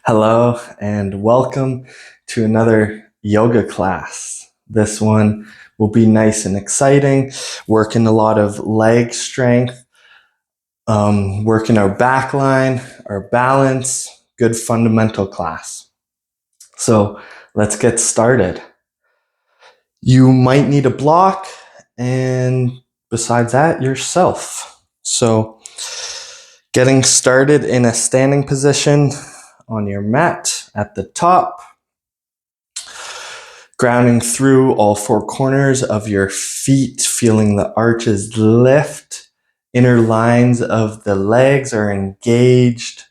Hello and welcome to another yoga class. This one will be nice and exciting, working a lot of leg strength, working our back line, our balance, good fundamental class. So let's get started. You might need a block, and besides that, yourself. So getting started in a standing position on your mat at the top, grounding through all four corners of your feet, feeling the arches lift. Inner lines of the legs are engaged,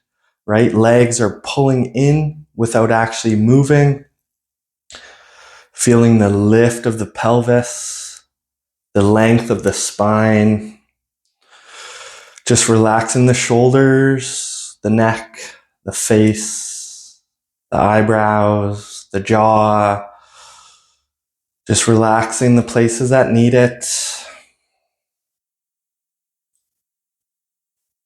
right? Legs are pulling in without actually moving. Feeling the lift of the pelvis, the length of the spine. Just relaxing the shoulders, the neck, the face, the eyebrows, the jaw. Just relaxing the places that need it.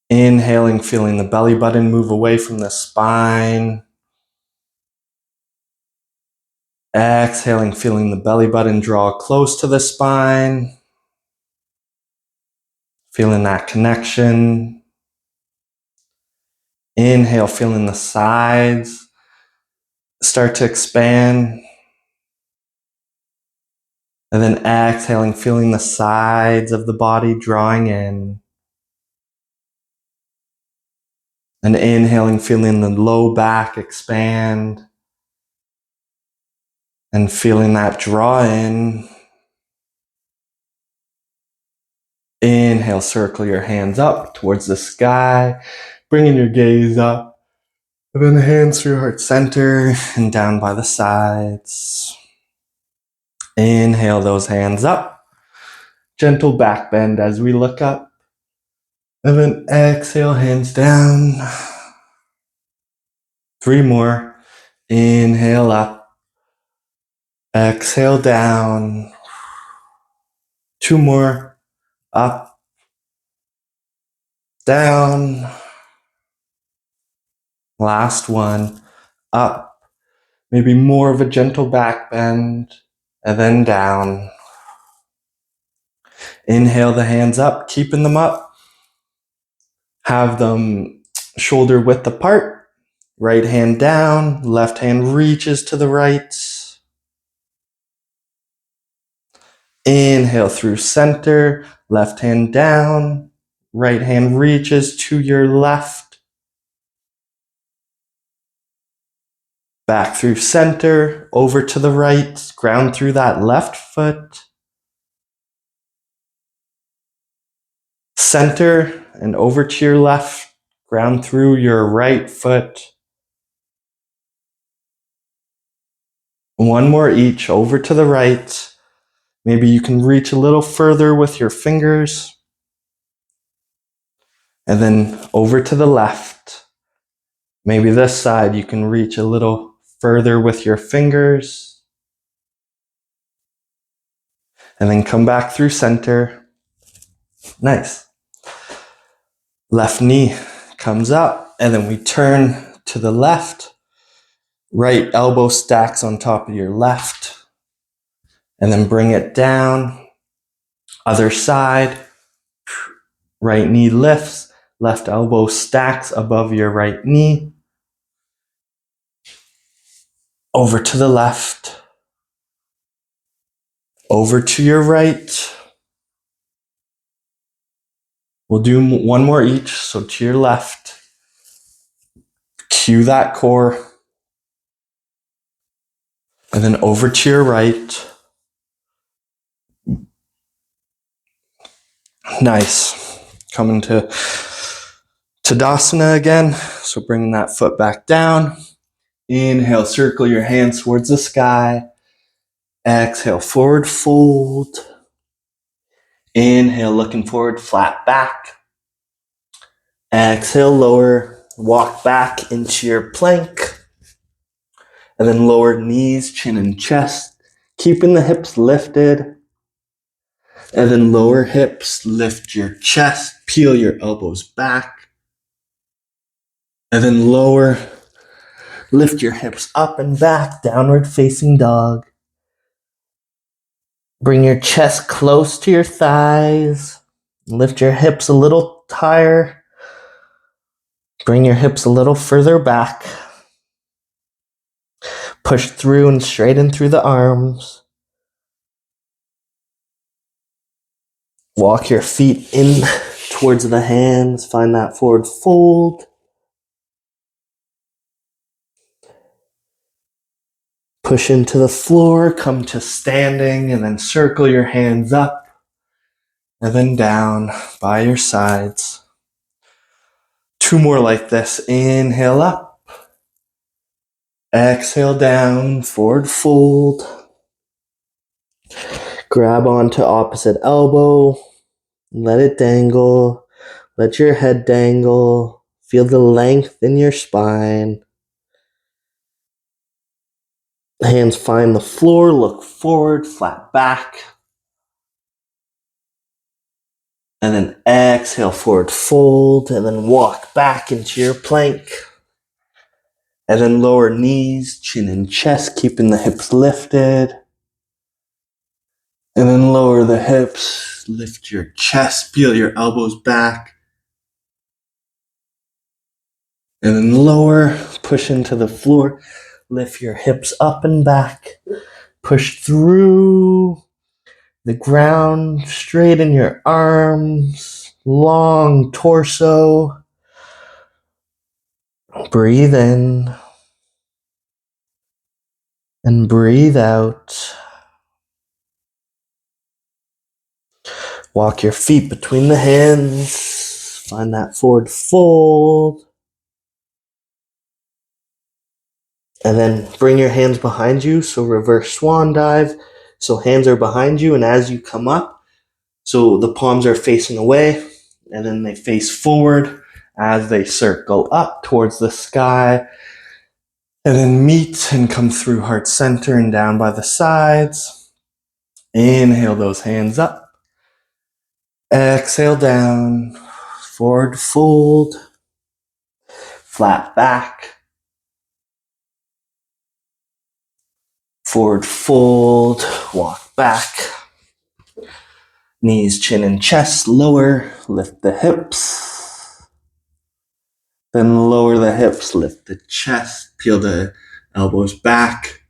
Inhaling, feeling the belly button move away from the spine. Exhaling, feeling the belly button draw close to the spine. Feeling that connection. Inhale, feeling the sides start to expand. And then exhaling, feeling the sides of the body drawing in. And inhaling, feeling the low back expand. And feeling that draw in. Inhale, circle your hands up towards the sky, bringing your gaze up. And then the hands through heart center and down by the sides. Inhale those hands up. Gentle back bend as we look up. And then exhale, hands down. 3 more. Inhale up. Exhale down. 2 more. Up. Down. Last one. Up. Maybe more of a gentle back bend. And then down. Inhale the hands up, keeping them up. Have them shoulder width apart. Right hand down, left hand reaches to the right. Inhale through center, left hand down, right hand reaches to your left. Back through center, over to the right, ground through that left foot. Center and over to your left, ground through your right foot. One more each, over to the right. Maybe you can reach a little further with your fingers. And then over to the left. Maybe this side you can reach a little further with your fingers. And then come back through center. Nice. Left knee comes up, and then we turn to the left. Right elbow stacks on top of your left. And then bring it down. Other side. Right knee lifts. Left elbow stacks above your right knee. Over to the left. Over to your right. We'll do one more each. So to your left. Cue that core. And then over to your right. Nice. Coming to Tadasana again. So bringing that foot back down. Inhale, circle your hands towards the sky. Exhale, forward fold. Inhale, looking forward, flat back. Exhale, lower, walk back into your plank. And then lower knees, chin and chest, keeping the hips lifted. And then lower hips, lift your chest, peel your elbows back. And then lower Lift your hips up and back, downward facing dog. Bring your chest close to your thighs. Lift your hips a little higher. Bring your hips a little further back. Push through and straighten through the arms. Walk your feet in towards the hands. Find that forward fold. Push into the floor. Come to standing and then circle your hands up and then down by your sides. 2 more like this. Inhale up. Exhale down. Forward fold. Grab onto opposite elbow. Let it dangle. Let your head dangle. Feel the length in your spine. Hands find the floor. Look forward, flat back. And then exhale, forward fold. And then walk back into your plank. And then lower knees, chin and chest, keeping the hips lifted. And then lower the hips, lift your chest, peel your elbows back. And then lower, push into the floor, lift your hips up and back. Push through the ground, straighten your arms, long torso. Breathe in and breathe out. Walk your feet between the hands. Find that forward fold. And then bring your hands behind you. So reverse swan dive. So hands are behind you, and as you come up, so the palms are facing away, and then they face forward as they circle up towards the sky. And then meet and come through heart center and down by the sides. Inhale those hands up. Exhale down. Forward fold. Flat back. Forward fold. Walk back. Knees, chin, and chest lower. Lift the hips. Then lower the hips. Lift the chest. Peel the elbows back.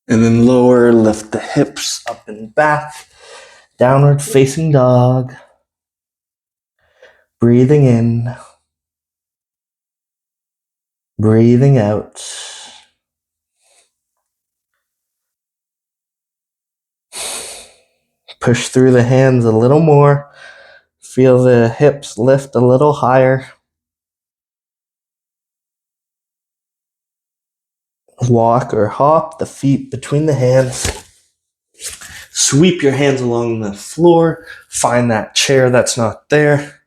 And then lower. Lift the hips up and back. Downward facing dog. Breathing in. Breathing out. Push through the hands a little more. Feel the hips lift a little higher. Walk or hop the feet between the hands. Sweep your hands along the floor. Find that chair that's not there.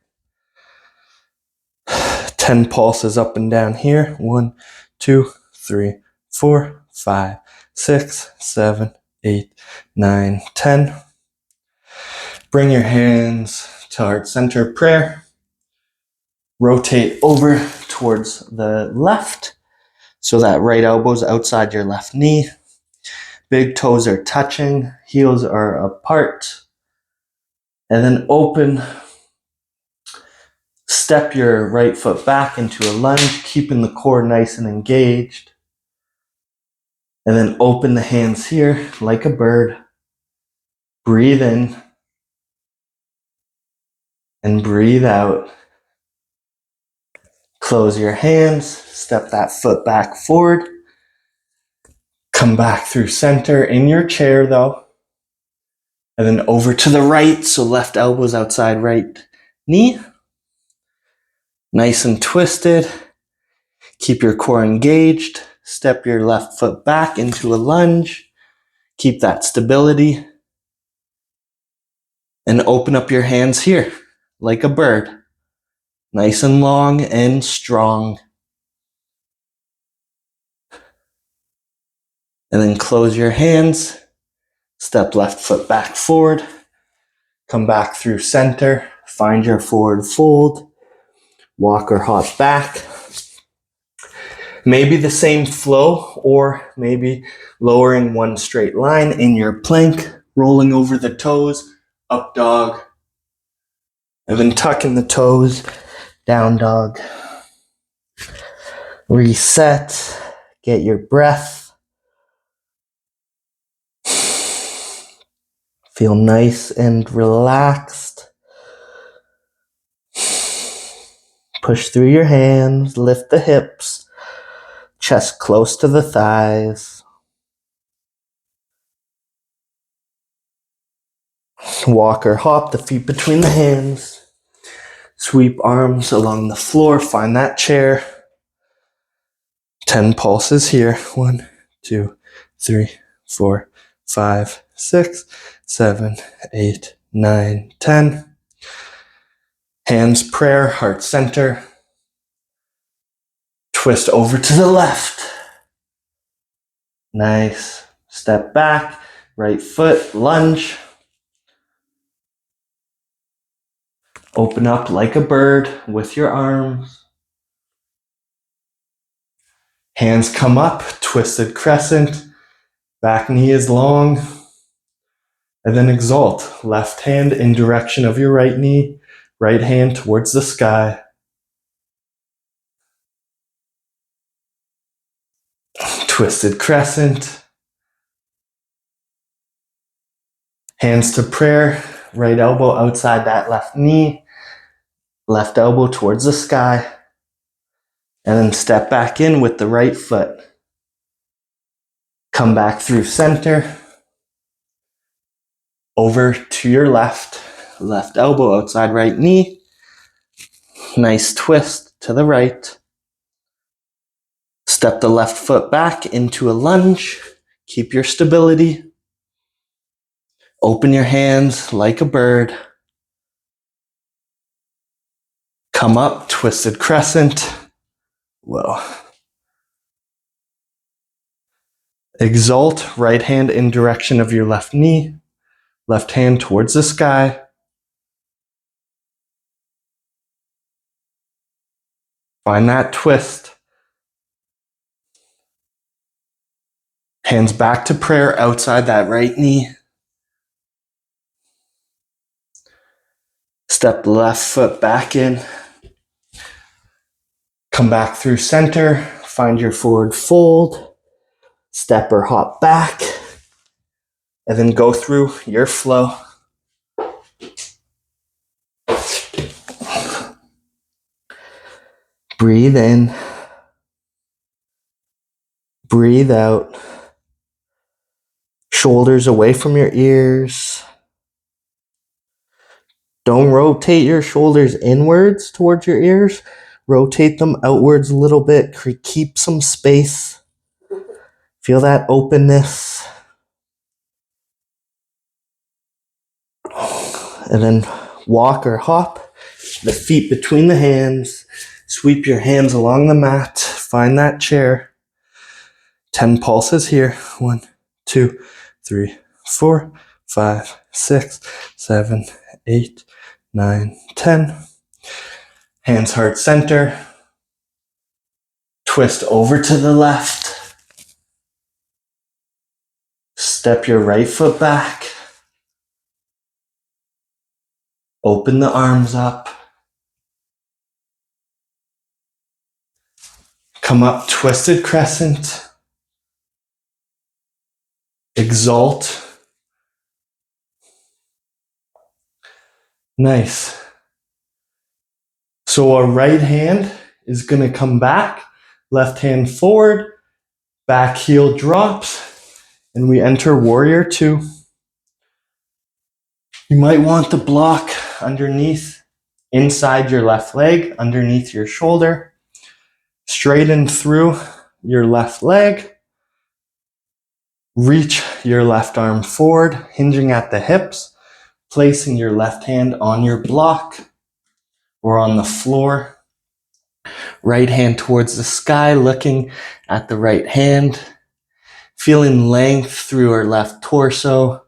10 pulses up and down here. 1, 2, 3, 4, 5, 6, 7, 8, 9, 10. Bring your hands to heart center prayer. Rotate over towards the left so that right elbow's outside your left knee. Big toes are touching, heels are apart. And then open. Step your right foot back into a lunge, keeping the core nice and engaged. And then open the hands here like a bird. Breathe in and breathe out. Close your hands, step that foot back forward. Come back through center in your chair though. And then over to the right, so left elbow's outside right knee. Nice and twisted. Keep your core engaged. Step your left foot back into a lunge. Keep that stability. And open up your hands here like a bird. Nice and long and strong. And then close your hands. Step left foot back forward. Come back through center. Find your forward fold. Walk or hop back. Maybe the same flow, or maybe lowering one straight line in your plank, rolling over the toes, up dog, and then tucking the toes, down dog. Reset, get your breath. Feel nice and relaxed. Push through your hands, lift the hips, chest close to the thighs. Walk or hop, the feet between the hands. Sweep arms along the floor, find that chair. 10 pulses here. 1, 2, 3, 4, 5, 6, 7, 8, 9, 10. Hands prayer, heart center. Twist over to the left. Nice. Step back, right foot, lunge. Open up like a bird with your arms. Hands come up, twisted crescent. Back knee is long. And then exalt. Left hand in direction of your right knee. Right hand towards the sky. Twisted crescent. Hands to prayer. Right elbow outside that left knee. Left elbow towards the sky. And then step back in with the right foot. Come back through center. Over to your left. Left elbow outside right knee. Nice twist to the right. Step the left foot back into a lunge. Keep your stability. Open your hands like a bird. Come up, twisted crescent. Whoa. Exalt, right hand in direction of your left knee. Left hand towards the sky. Find that twist. Hands back to prayer outside that right knee. Step the left foot back in. Come back through center. Find your forward fold. Step or hop back. And then go through your flow. Breathe in. Breathe out. Shoulders away from your ears. Don't rotate your shoulders inwards towards your ears. Rotate them outwards a little bit. Keep some space. Feel that openness. And then walk or hop. The feet between the hands. Sweep your hands along the mat. Find that chair. 10 pulses here. 1, 2, 3, 4, 5, 6, 7, 8, 9, 10. Hands heart center. Twist over to the left. Step your right foot back. Open the arms up. Come up, twisted crescent. Exalt. Nice. So our right hand is going to come back. Left hand forward. Back heel drops. And we enter warrior 2. You might want to block underneath, inside your left leg, underneath your shoulder. Straighten through your left leg. Reach your left arm forward, hinging at the hips, placing your left hand on your block or on the floor. Right hand towards the sky, looking at the right hand. Feeling length through our left torso.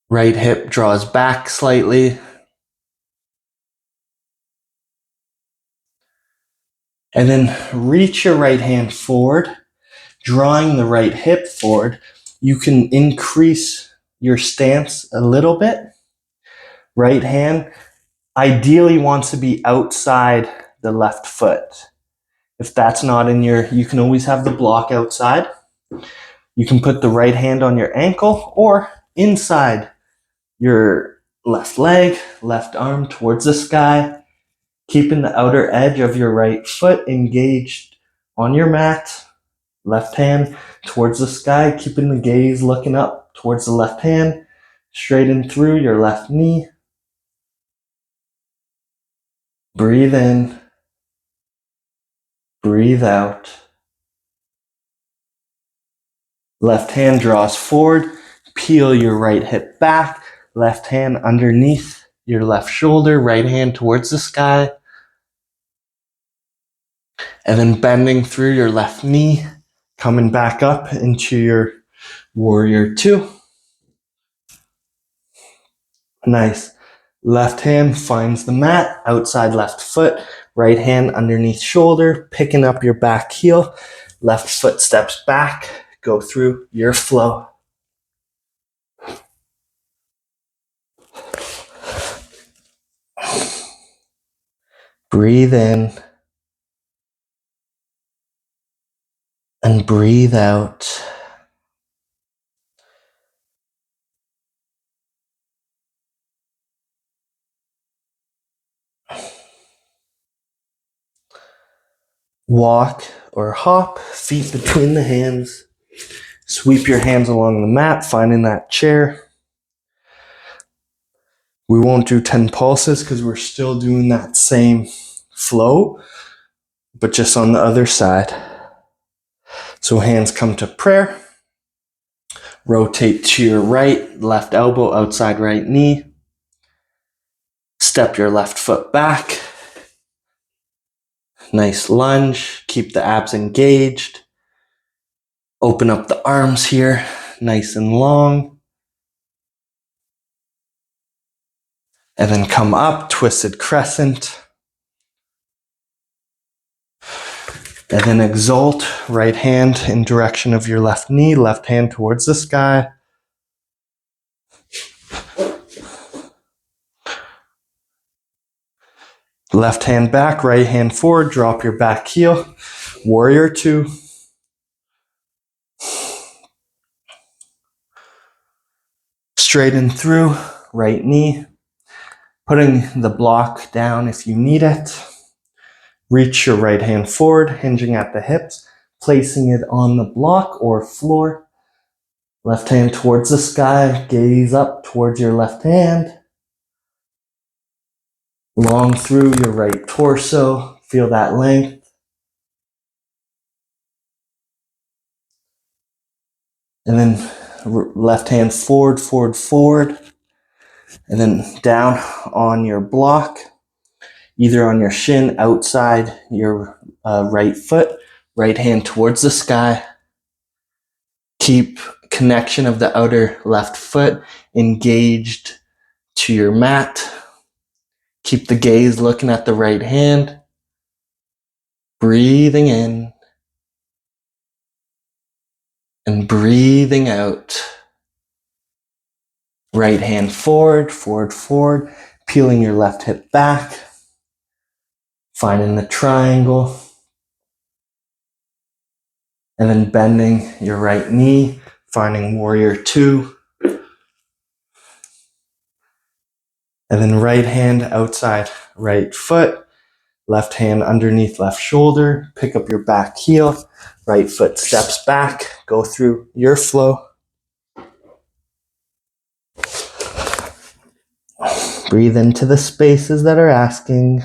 Right hip draws back slightly. And then reach your right hand forward, drawing the right hip forward. You can increase your stance a little bit. Right hand ideally wants to be outside the left foot. If that's not in your, you can always have the block outside. You can put the right hand on your ankle or inside your left leg, left arm towards the sky, keeping the outer edge of your right foot engaged on your mat. Left hand towards the sky, keeping the gaze looking up towards the left hand, straighten through your left knee. Breathe in, breathe out. Left hand draws forward, peel your right hip back, left hand underneath your left shoulder, right hand towards the sky. And then bending through your left knee, coming back up into your warrior two. Nice. Left hand finds the mat, outside left foot, right hand underneath shoulder, picking up your back heel, left foot steps back, go through your flow. Breathe in and breathe out. Walk or hop, feet between the hands. Sweep your hands along the mat, finding that chair. We won't do 10 pulses because we're still doing that same flow, but just on the other side. So hands come to prayer. Rotate to your right, left elbow outside right knee. Step your left foot back. Nice lunge. Keep the abs engaged. Open up the arms here, nice and long. And then come up, twisted crescent. And then exalt, right hand in direction of your left knee, left hand towards the sky. Left hand back, right hand forward, drop your back heel. Warrior two. Straighten through, right knee. Putting the block down if you need it. Reach your right hand forward, hinging at the hips, placing it on the block or floor. Left hand towards the sky, gaze up towards your left hand. Long through your right torso, feel that length. And then left hand forward, forward, forward. And then down on your block, either on your shin, outside your right foot, right hand towards the sky. Keep connection of the outer left foot engaged to your mat. Keep the gaze looking at the right hand. Breathing in and breathing out. Right hand forward, forward, forward. Peeling your left hip back. Finding the triangle. And then bending your right knee. Finding warrior two. And then right hand outside right foot. Left hand underneath left shoulder. Pick up your back heel. Right foot steps back. Go through your flow. Breathe into the spaces that are asking.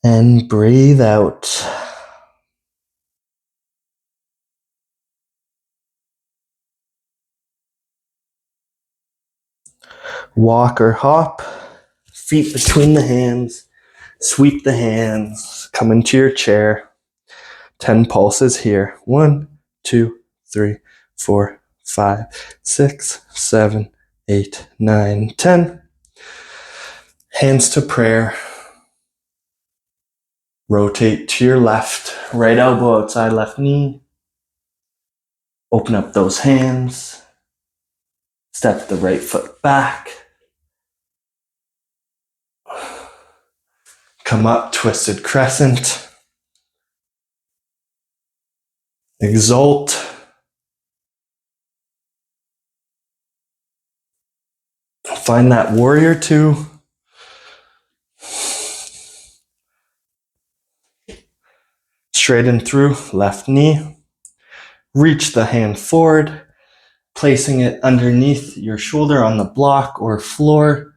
And breathe out. Walk or hop. Feet between the hands. Sweep the hands. Come into your chair. 10 pulses here. 1, 2, 3, 4, 5, 6, 7, 8, 9, 10. Hands to prayer. Rotate to your left, right elbow outside left knee. Open up those hands. Step the right foot back. Come up, twisted crescent. Exalt. Find that warrior two. Straighten through, left knee. Reach the hand forward, placing it underneath your shoulder on the block or floor.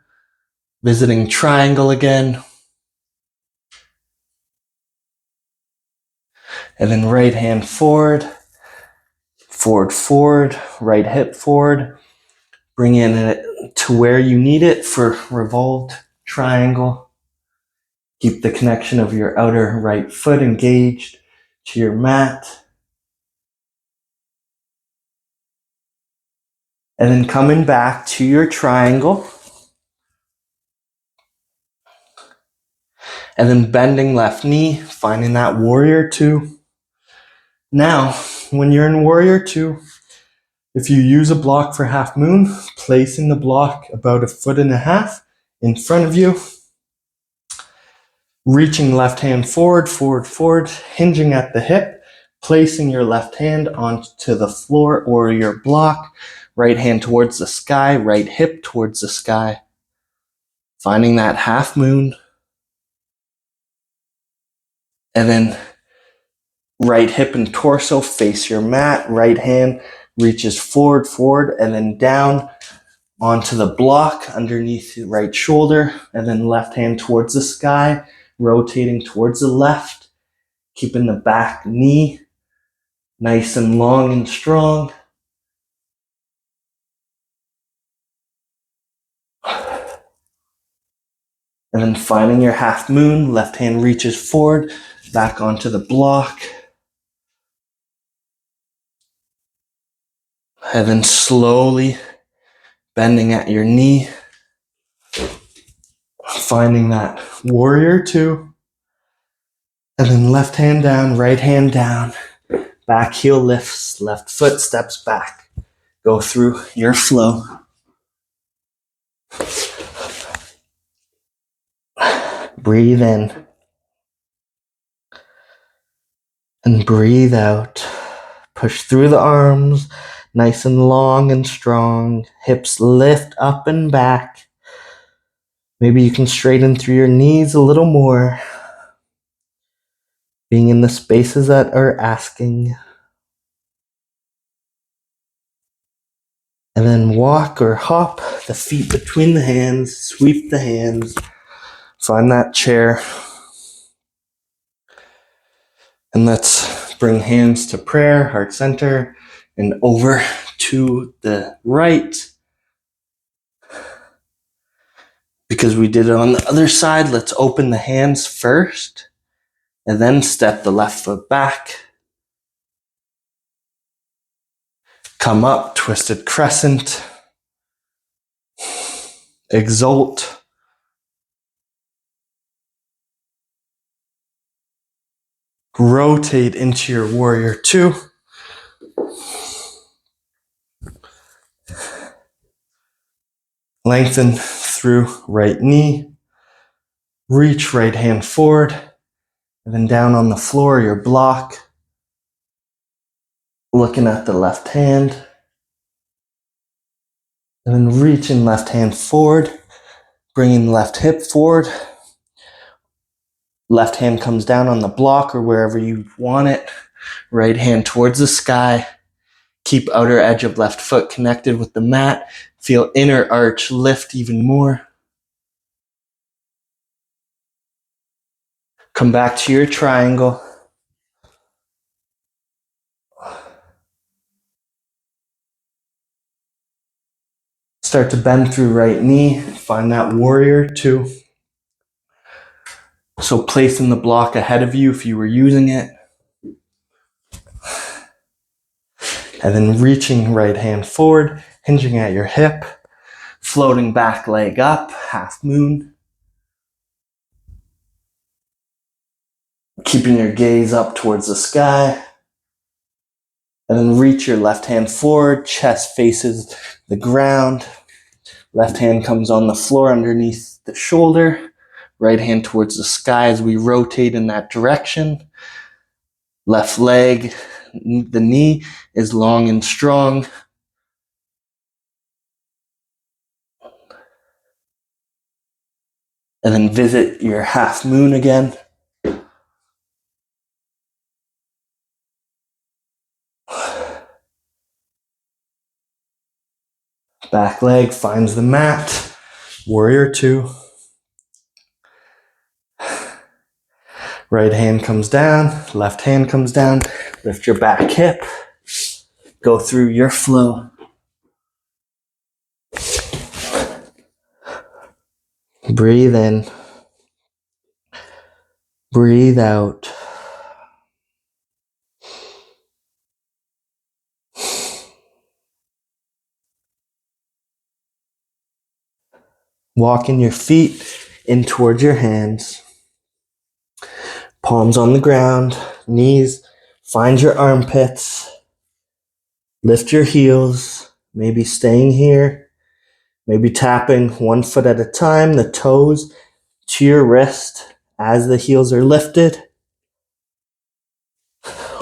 Visiting triangle again. And then right hand forward, forward, forward, right hip forward. Bring in it to where you need it for revolved triangle. Keep the connection of your outer right foot engaged to your mat. And then coming back to your triangle. And then bending left knee, finding that warrior two. Now, when you're in warrior two, if you use a block for half moon, placing the block about 1.5 feet in front of you, reaching left hand forward, forward, forward, hinging at the hip, placing your left hand onto the floor or your block, right hand towards the sky, right hip towards the sky, finding that half moon, and then right hip and torso face your mat, right hand reaches forward, forward, and then down onto the block underneath the right shoulder, and then left hand towards the sky, rotating towards the left, keeping the back knee nice and long and strong. And then finding your half moon, left hand reaches forward, back onto the block. And then slowly bending at your knee, finding that warrior two. And then left hand down, right hand down, back heel lifts, left foot steps back. Go through your flow. Breathe in and breathe out. Push through the arms, nice and long and strong. Hips lift up and back. Maybe you can straighten through your knees a little more. Being in the spaces that are asking. And then walk or hop the feet between the hands, sweep the hands, find that chair. And let's bring hands to prayer, heart center, and over to the right. Because we did it on the other side, let's open the hands first, and then step the left foot back. Come up, twisted crescent. Exalt. Rotate into your warrior two. Lengthen through right knee. Reach right hand forward. And then down on the floor, your block. Looking at the left hand. And then reaching left hand forward. Bringing left hip forward. Left hand comes down on the block or wherever you want it. Right hand towards the sky. Keep outer edge of left foot connected with the mat. Feel inner arch lift even more. Come back to your triangle. Start to bend through right knee. Find that warrior two. So placing the block ahead of you if you were using it. And then reaching right hand forward, hinging at your hip. Floating back leg up, half moon. Keeping your gaze up towards the sky. And then reach your left hand forward, chest faces the ground. Left hand comes on the floor underneath the shoulder. Right hand towards the sky as we rotate in that direction. Left leg, the knee is long and strong. And then visit your half moon again. Back leg finds the mat. Warrior two. Right hand comes down, left hand comes down. Lift your back hip. Go through your flow. Breathe in. Breathe out. Walking your feet in towards your hands. Palms on the ground, knees, find your armpits. Lift your heels, maybe staying here, maybe tapping one foot at a time, the toes to your wrist as the heels are lifted.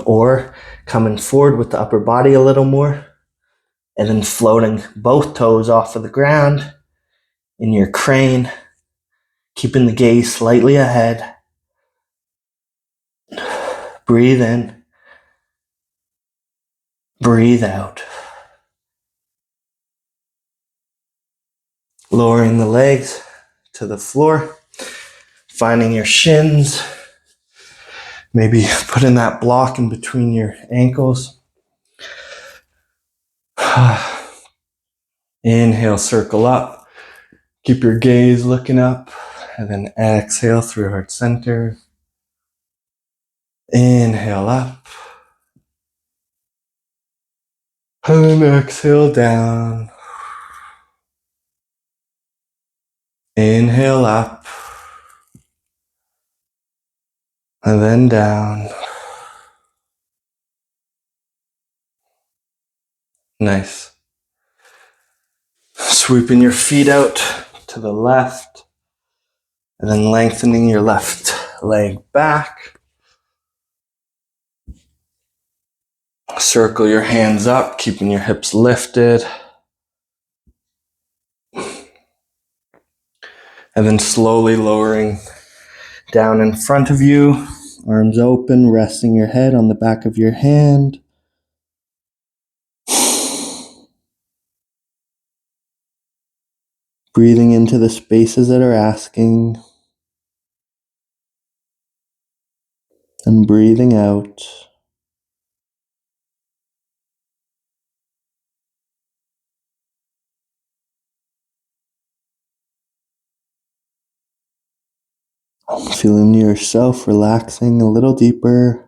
Or coming forward with the upper body a little more, and then floating both toes off of the ground in your crane, keeping the gaze slightly ahead. Breathe in. Breathe out. Lowering the legs to the floor, finding your shins, maybe putting that block in between your ankles. Inhale, circle up. Keep your gaze looking up, and then exhale through heart center. Inhale up, and then exhale down. Inhale up, and then down. Nice. Sweeping your feet out to the left, and then lengthening your left leg back. Circle your hands up, keeping your hips lifted. And then slowly lowering down in front of you, arms open, resting your head on the back of your hand. Breathing into the spaces that are asking, and breathing out. Feeling yourself relaxing a little deeper.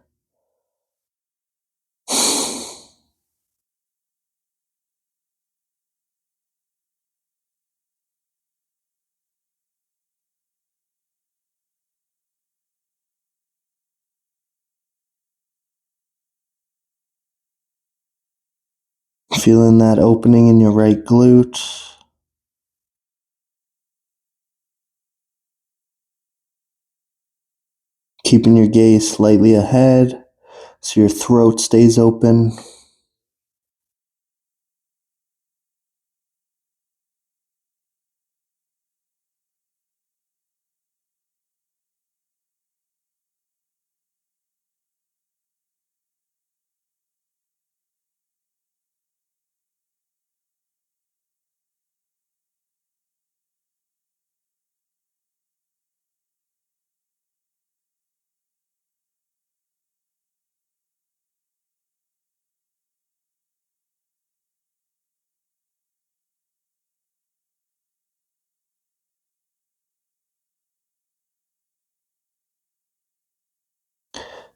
Feeling that opening in your right glute. Keeping your gaze slightly ahead so your throat stays open.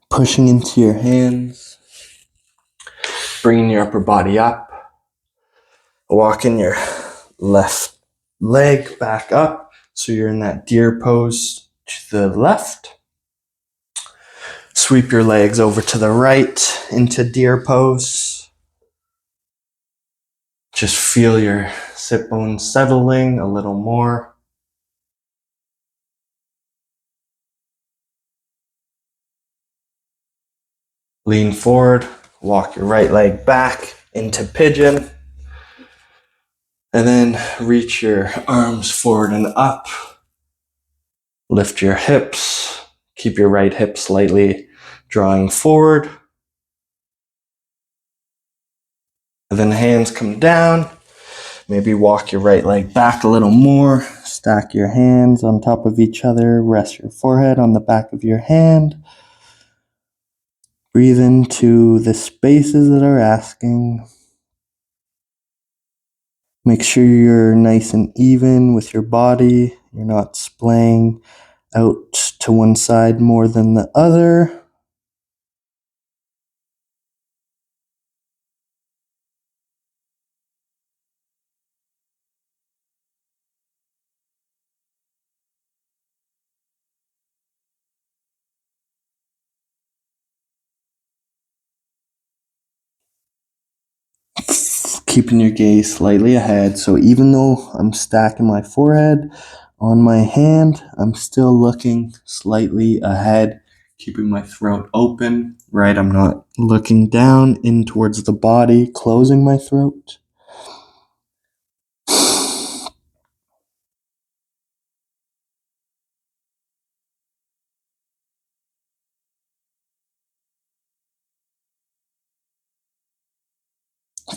Pushing into your hands. Bringing your upper body up. Walking your left leg back up so you're in that deer pose to the left. Sweep your legs over to the right into deer pose. Just feel your sit bones settling a little more. Lean forward, walk your right leg back into pigeon, and then reach your arms forward and up. Lift your hips, keep your right hip slightly drawing forward. And then hands come down. Maybe walk your right leg back a little more. Stack your hands on top of each other. Rest your forehead on the back of your hand. Breathe into the spaces that are asking. Make sure you're nice and even with your body. You're not splaying out to one side more than the other. Keeping your gaze slightly ahead. So even though I'm stacking my forehead on my hand, I'm still looking slightly ahead, keeping my throat open, right? I'm not looking down in towards the body, closing my throat.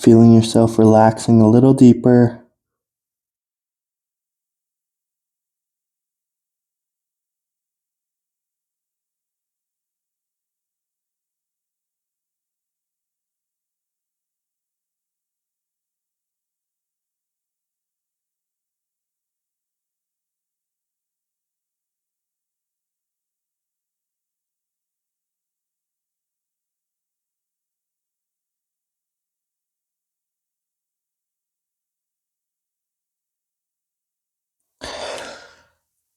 Feeling yourself relaxing a little deeper.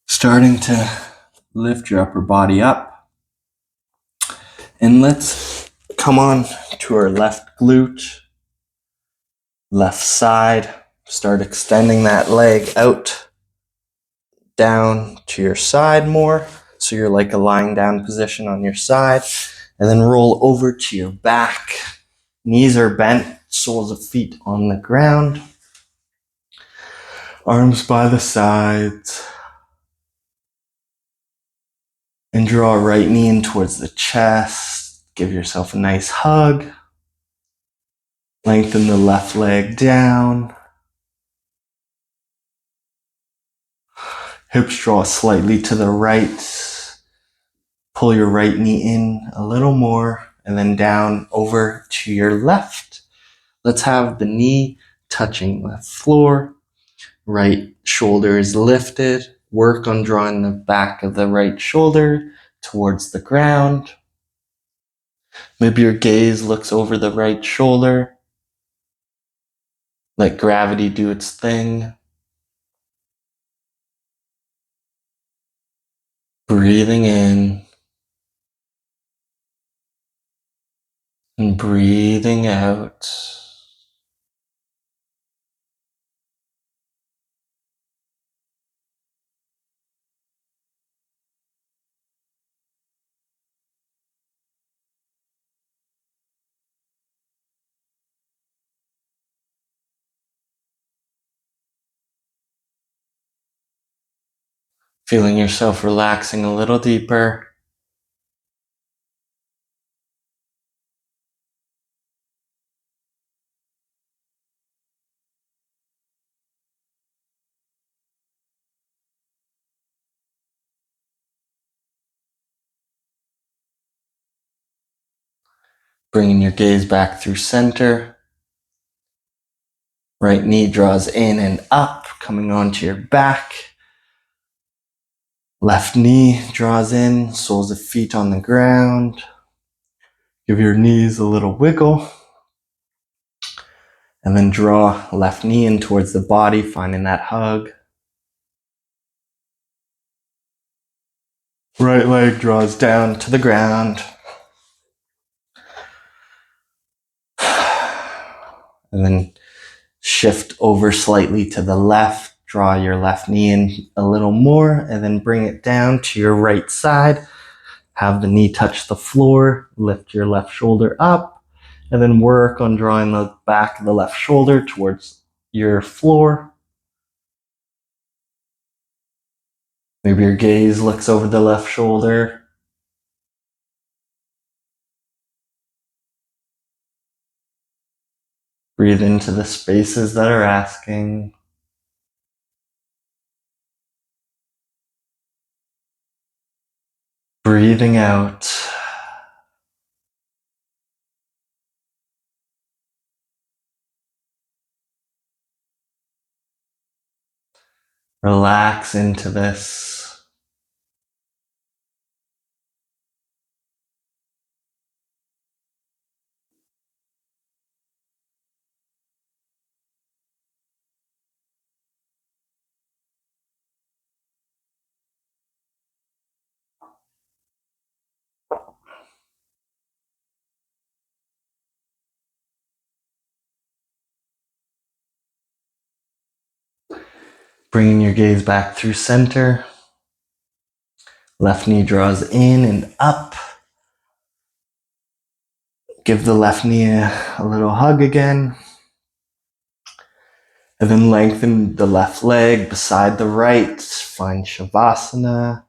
Starting to lift your upper body up. And let's come on to our left glute, left side. Start extending that leg out, down to your side more. So you're like a lying down position on your side. And then roll over to your back. Knees are bent, soles of feet on the ground. Arms by the sides. And draw right knee in towards the chest. Give yourself a nice hug. Lengthen the left leg down. Hips draw slightly to the right. Pull your right knee in a little more and then down over to your left. Let's have the knee touching the floor. Right shoulder is lifted. Work on drawing the back of the right shoulder towards the ground. Maybe your gaze looks over the right shoulder. Let gravity do its thing. Breathing in and breathing out. Feeling yourself relaxing a little deeper. Bringing your gaze back through center. Right knee draws in and up, coming onto your back. Left knee draws in, soles of feet on the ground. Give your knees a little wiggle. And then draw left knee in towards the body, finding that hug. Right leg draws down to the ground. And then shift over slightly to the left. Draw your left knee in a little more and then bring it down to your right side. Have the knee touch the floor. Lift your left shoulder up and then work on drawing the back of the left shoulder towards your floor. Maybe your gaze looks over the left shoulder. Breathe into the spaces that are asking. Breathing out. Relax into this. Bringing your gaze back through center. Left knee draws in and up. Give the left knee a little hug again. And then lengthen the left leg beside the right. Find Shavasana.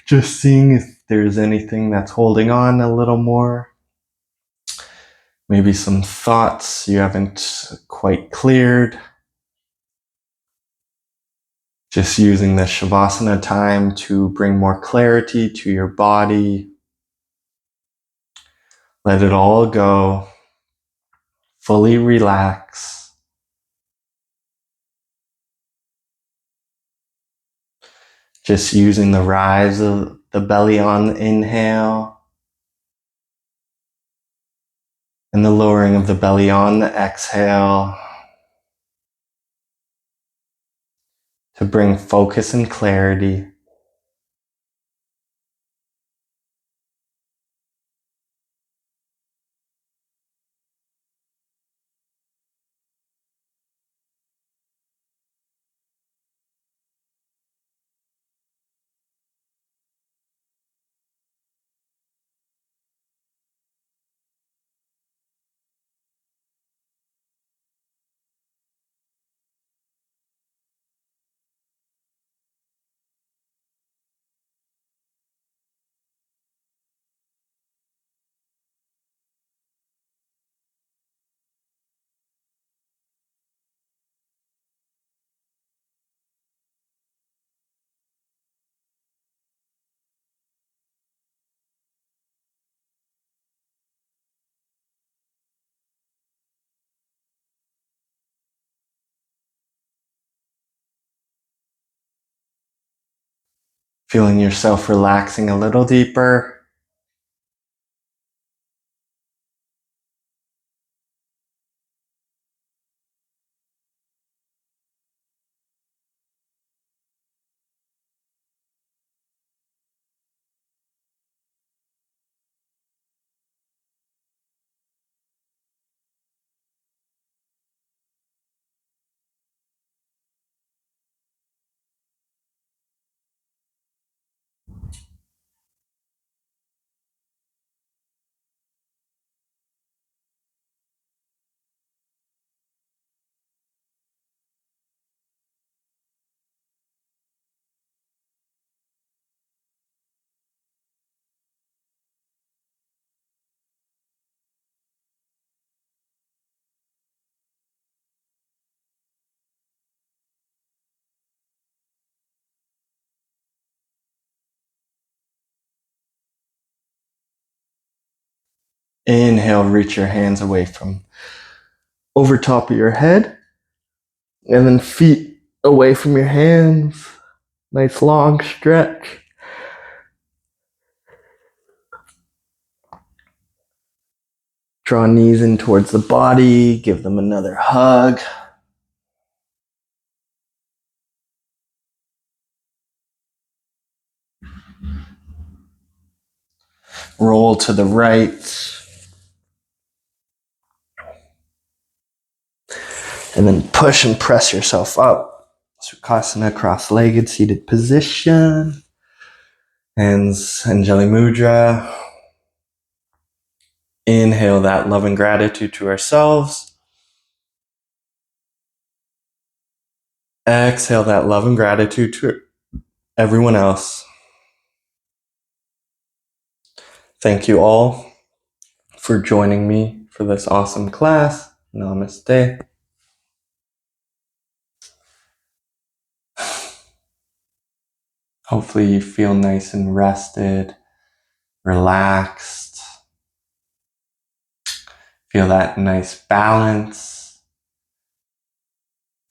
Just seeing if there's anything that's holding on a little more. Maybe some thoughts you haven't quite cleared. Just using the Shavasana time to bring more clarity to your body. Let it all go. Fully relax. Just using the rise of the belly on the inhale and the lowering of the belly on the exhale to bring focus and clarity. Feeling yourself relaxing a little deeper. Inhale, reach your hands away from over top of your head. And then feet away from your hands. Nice long stretch. Draw knees in towards the body. Give them another hug. Roll to the right. And then push and press yourself up. Sukhasana, cross-legged, seated position. Hands, Anjali Mudra. Inhale that love and gratitude to ourselves. Exhale that love and gratitude to everyone else. Thank you all for joining me for this awesome class. Namaste. Hopefully you feel nice and rested, relaxed. Feel that nice balance.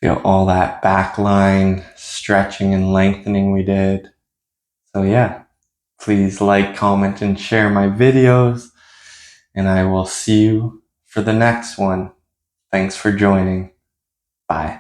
Feel all that back line stretching and lengthening we did. So yeah, please like, comment, and share my videos. And I will see you for the next one. Thanks for joining. Bye.